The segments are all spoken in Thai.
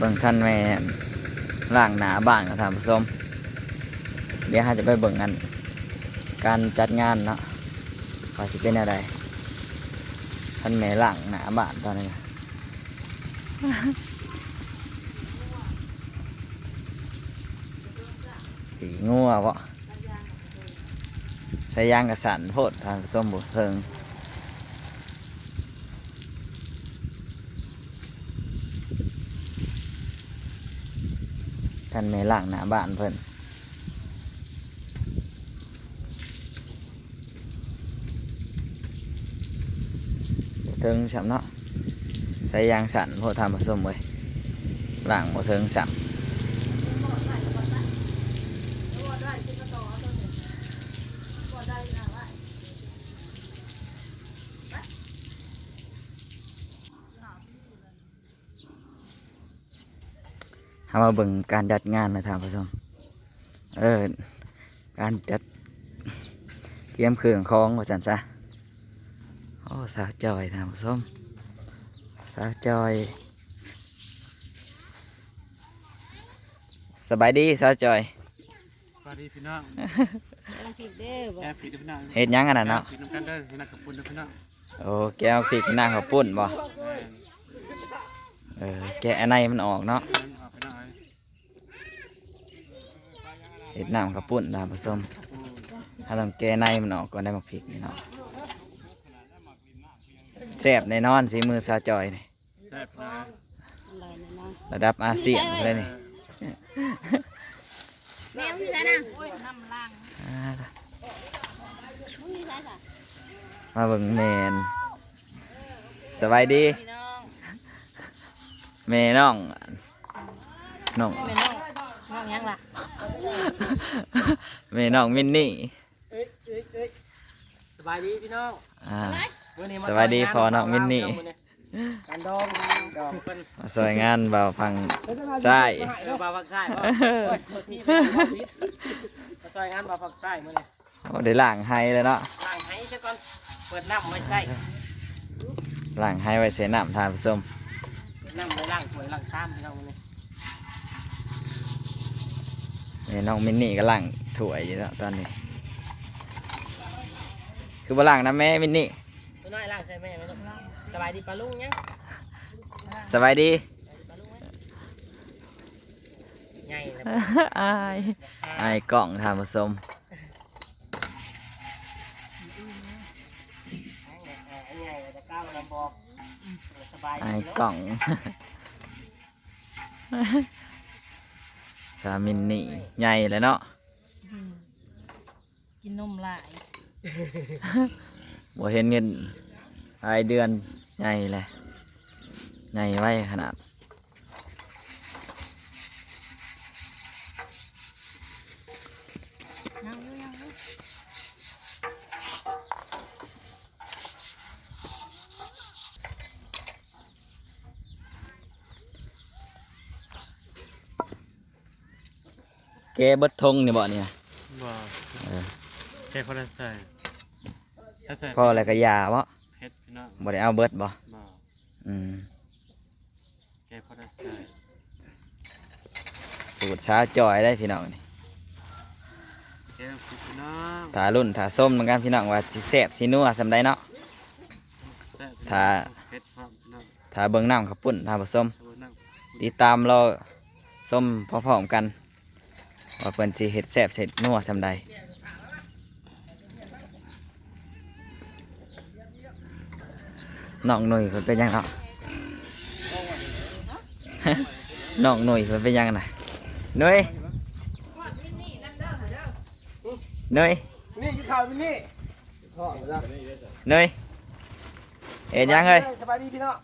เบิ่งท่านแม่ล่างหนาบ้านกับท่านผู้ชมเดี๋ยวเราจะไปเบิ่งกันการจัดงานเนาะว่าสิเป็นอะไรท่านแม่ล่างหนาบ้านตอนนี้สีงัววะใช้ยางกระสันโพดท่านผู้ชมบุเพิงท่านแม่ล่างหนาบ้านเพิ่นถึงสามเนาะใส่ยางสั่นพอทำผสมเลยล่างบ่ถึงสามเอามาเบิ่งการจัดงานนะท่านผู้ชมการจัดเตรียมเครื่องของว่าจันซะโอ้สาวจอยท่านผู้ชมสาวจอยสบายดีสาวจอยสวัสดีพี่น้องเฮ็ดหยังกันน่ะเนาะโอ้แก้วพริกนั่งข้าวปุ้นบ่แกะในมันออกเนาะเฮ็ดน้ำข้าวปุ้นท่านผู้ชมถ้าต้องแกะในมันออกก่อนได้มาพริกนี่เนาะแซ่บแน่นอนสีมือสาวจอยนี่ระดับอาเซียนเลยนี่แมวที่ไหนนะน้ำล่างมาเบิ่งแมนสบายดีแม่น้องแม่น้องยังล่ะแม่น้องมินนี่สบายดีพี่น้องสบายดีพอน้องมินนี่การดองมาสวยงานเบาฟังใช่เบาฟังใช่มาสวยงานเบาฟังใช่มื่อนี้โอ้ได้ล้างไห้เลยเนาะล้างไห้ซะก่อนเปิดน้ำไว้ใส่ล้างไห้ไว้เสียน้ำทานผสมน้ำไว้ล้างถ้วยล้างซ้ำพี่น้องมื่อนี้น้องมินนี่ก็ล้างถ้วยอยู่แล้วตอนนี้คือบ่ล้างนะแม่มินนี่น้อยล้างใช่แม่ไม่ต้องล้างสบายดีปลาลุงยังสบายดีใหญ่เลยอายกล่องทานผสมไอ้กล่องสามินนี่ใหญ่เลยเนาะกินนมหลายบ่เห็นเงินรายเดือนใหญ่เลยใหญ่ไว้ขนาดแกเบิดทงนี่บ่เนี่ยบ่แกพอได้ใส่พออะไรก็ยาวะบ่ได้เอาเบิดบ่แกพอได้ใส่สูตรช้าจอยได้พี่น้องนี่ถารุ่นถาส้มเหมือนกันพี่น้องว่าสิแซ่บสินัวสำได้เนาะถาเบิ่งน้ำข้าวปุ้นถาผสมติดตามเราส้มพร้อมๆกันว่าเพิ่นสิเฮ็ดแซ่บเสร็จนัวสำใดน้องหนุ่ยเพิ่นเป็นยังเนาะน้องหนุ่ยเพิ่นเป็นยังน่ะหนุ่ยหนุ่ยนี่กินข้าวมินี่หนุ่ยเฮ็ดยังเฮ้ยสบายดีพี่น้อง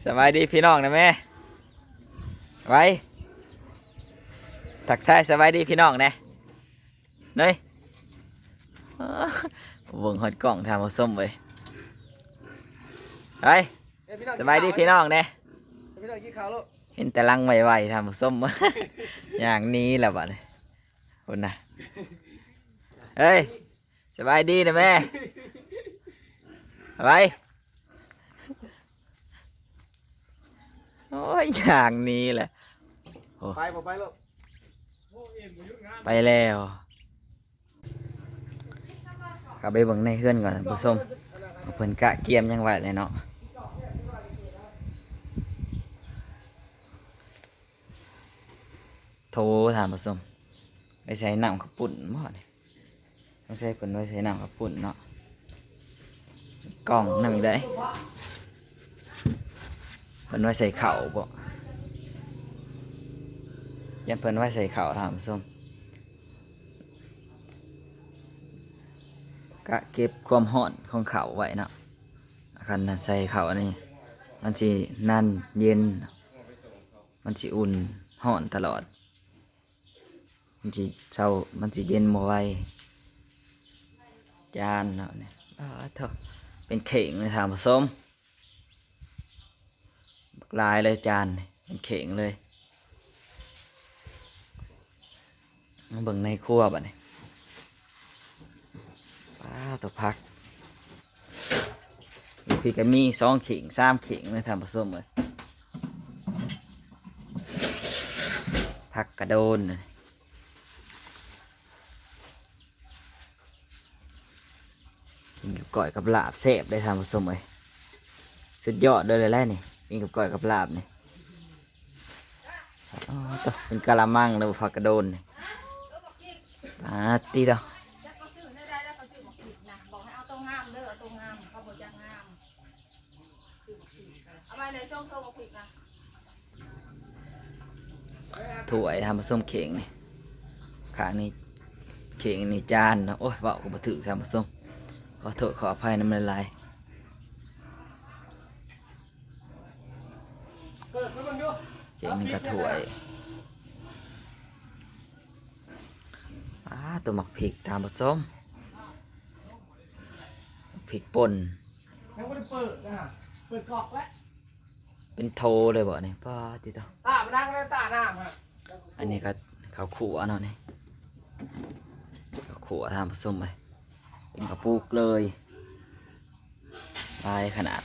สบายดีพี่น้องนะแม่ไว้ทักทายสบายดีพี่น้องนะหนุ่ยวงหดกล่องทำผสมไว้ไปสบายดีพี่น้องเนี่ยเห็นแต่ลังไวๆทำผสมอย่างนี้แหละบ้านี่คนน่ะเฮ้ยสบายดีนะแม่ไป โอ้ยอย่างนี้แหละโอ้ ไปบ่ไปลูก ไปแล้วกลับไปเบิ่งในเฮือนก่อนท่านผู้ชมว่าเพิ่นกะเกียมยังไหวเลยเนาะโทรถามผู้ชมไปใช้น้ำข้าวปุ่นบ่เนี่ยต้องใช้เพิ่นไว้ใช้น้ำข้าวปุ่นเนาะกล่องน้ำอีกได้เพิ่นไว้ใส่ข้าวบ่ยันเพิ่นไว้ใส่ข้าวถามผู้ชมกะเก็บความร้อนของข้าวไว้เนาะคันใส่ข้าวอันนี้มันสินั่นเย็นมันสิอุ่นร้อนตลอดมันสิเช้ามันสิเย็นบ่ไหวจานเนาะเนี่ยเถอะเป็นเข่งเลยถามผสมบักลายเลยจานนี่เป็นเข่งเลยมาเบิ่งในครัวบัดนี้ตัวพักพี่ก็มี2 เข่ง3 เข่งเลยถามผสมเลยพักกระโดนกินกับก้อยกับลาบแซ่บได้ทำผสมเลยสุดยอดเลยแหละนี่กินกับก้อยกับลาบนี่อ๋อตัวเป็นกะละมังเลยผักกระโดนนี่ตีต่อถ้วยทำผสมเข่งนี่ขานี่เข่งนี่จานนะโอ้ยเบาก็บ่ถือทำผสมขอโทษขออภัยน้ำลาย เปิดมันดู เก่งนี่ก็ถ้วยตัวหมักพริกตามผสมพริกป่น ยังไม่ได้เปิดนะฮะเปิดกรอกแล้ว เป็นโทเลยบ่เนี่ยป้าติโต ตามานั่งเลยตาหน้าฮะ อันนี้ก็ข้าวขัวเนาะนี่ข้าวขัวทำผสมไปเป็นกระปุกเลยลายขนาด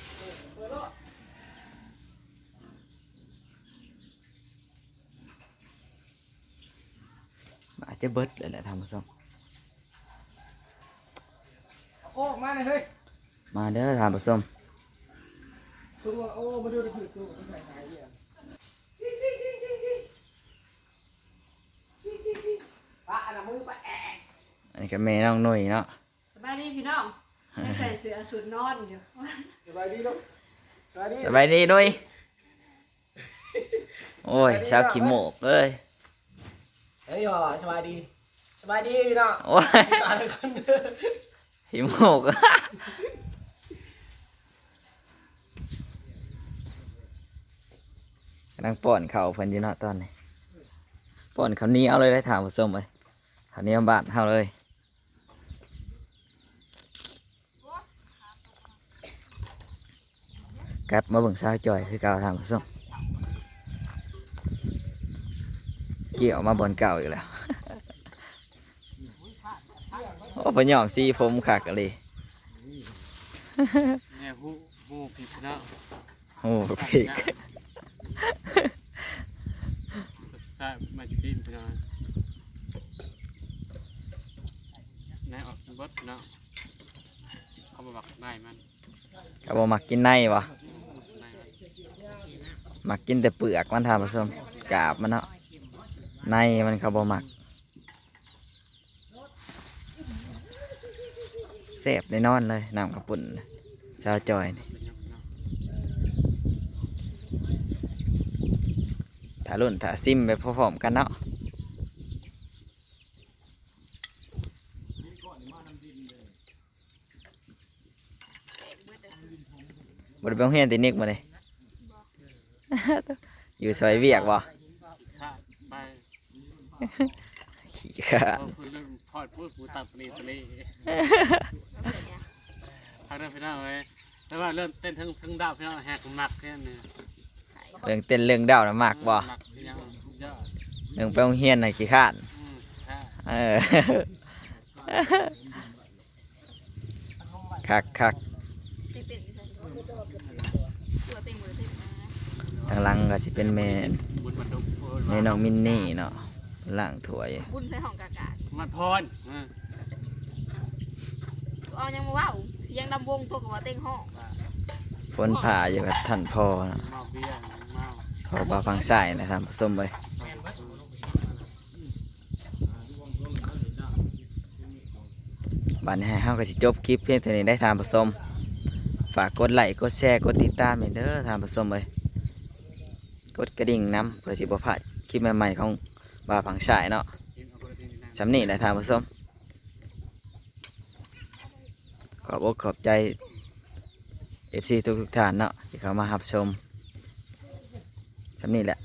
อาจจะเบิดเลยแหละทำผสม โอ้มาเลยเฮ้ย มาเด้อทำผสม ตัวโอ้มาดูดิคือตัวใส่ไหนเนี่ยปะอันนั้นมือปะแอะ อันนี้ก็แม่น้องหนุ่ยเนาะ สบายดีพี่น้องยังใส่เสื้อสุดนอนอยู่ สบายดีลูกสบายดี สบายดีหนุ่ยโอ้ยชาวขี้โมกเอ้ย เฮ้ยพ่อสบายดีสบายดีพี่น้อง โอ้ย ตาเลยคน ขี้โมก กำลังป้อนข้าวเพิ่นอยู่เนาะตอนนี้ป้อนข้าวเหนียวเลยได้ถามผู้ชมเลยข้าวเหนียวบ้านเฮาเลยกลับมาเบิ่งสาวจอยคือเก่าถามผู้ชมเกี่ยวมาบนเก่าอยู่แล้ว โอ้ปะหย่องสีผมขากะเลย เนี่ยผู้ผิดนะ โอ้ผิก ใช่มาจิ้มไปหน่อยนายออกบดเนาะเขาบอกนายมัน เขาบอกมักกินในวะมักกินแต่เปลือกมันทำผสมกาบมันเนาะในมันเขาบอกมักเสพได้นอนเลยน้ำกระปุ่นชาวจอยนี่ถ้ารุ่นถ้าซิมไปพร้อมๆกันเนาะบริเวณเฮียนตินิกมาเลย อยู่ซอยเวียกบ่ ไป ขี้ขาด คุณเรื่องพอดพูดกูตัดปลีทางนั้นพี่น้องเลยแต่ว่าเริ่มเต้นทั้งดาวพี่น้องแหกมักแค่นี้ เรื่องเต้นเรื่องดาวนะมากบ่ มักยังเยอะ เรื่องไปโรงเฮียนน่ะขี้ขาด ใช่ เออ คักคัก ติดอยู่ใส่ตัวเต็มหมดเลย ทางหลังก็สิเป็นแม่ บุญบรรทุก แม่น้องมินนี่เนาะล่างถ้วย บุญใส่ห้องกากา มาพร เอายังมาว่าวเสียงดำวงตัวกับว่าเต็งห้อง ฝนผ่าอยู่กับท่านพ่อเนาะ เมาเบียร์เมา พ่อบ่าวฟังสายนะท่านผู้ชมเลยบัดนี้เฮาก็สิจบคลิปเพียงเท่านี้ได้ท่านผู้ชมฝากกดไลค์กดแชร์กดติดตามให้เด้อท่านผู้ชมเลยกดกระดิ่งนำเพื่อสิบ่พลาดคลิปใหม่ๆของบ่าวฟังสายเนาะสำนี้แหละท่านผู้ชมขอบอกขอบใจ FC ทุกท่านเนาะที่เข้ามารับชมสำนี้แหละ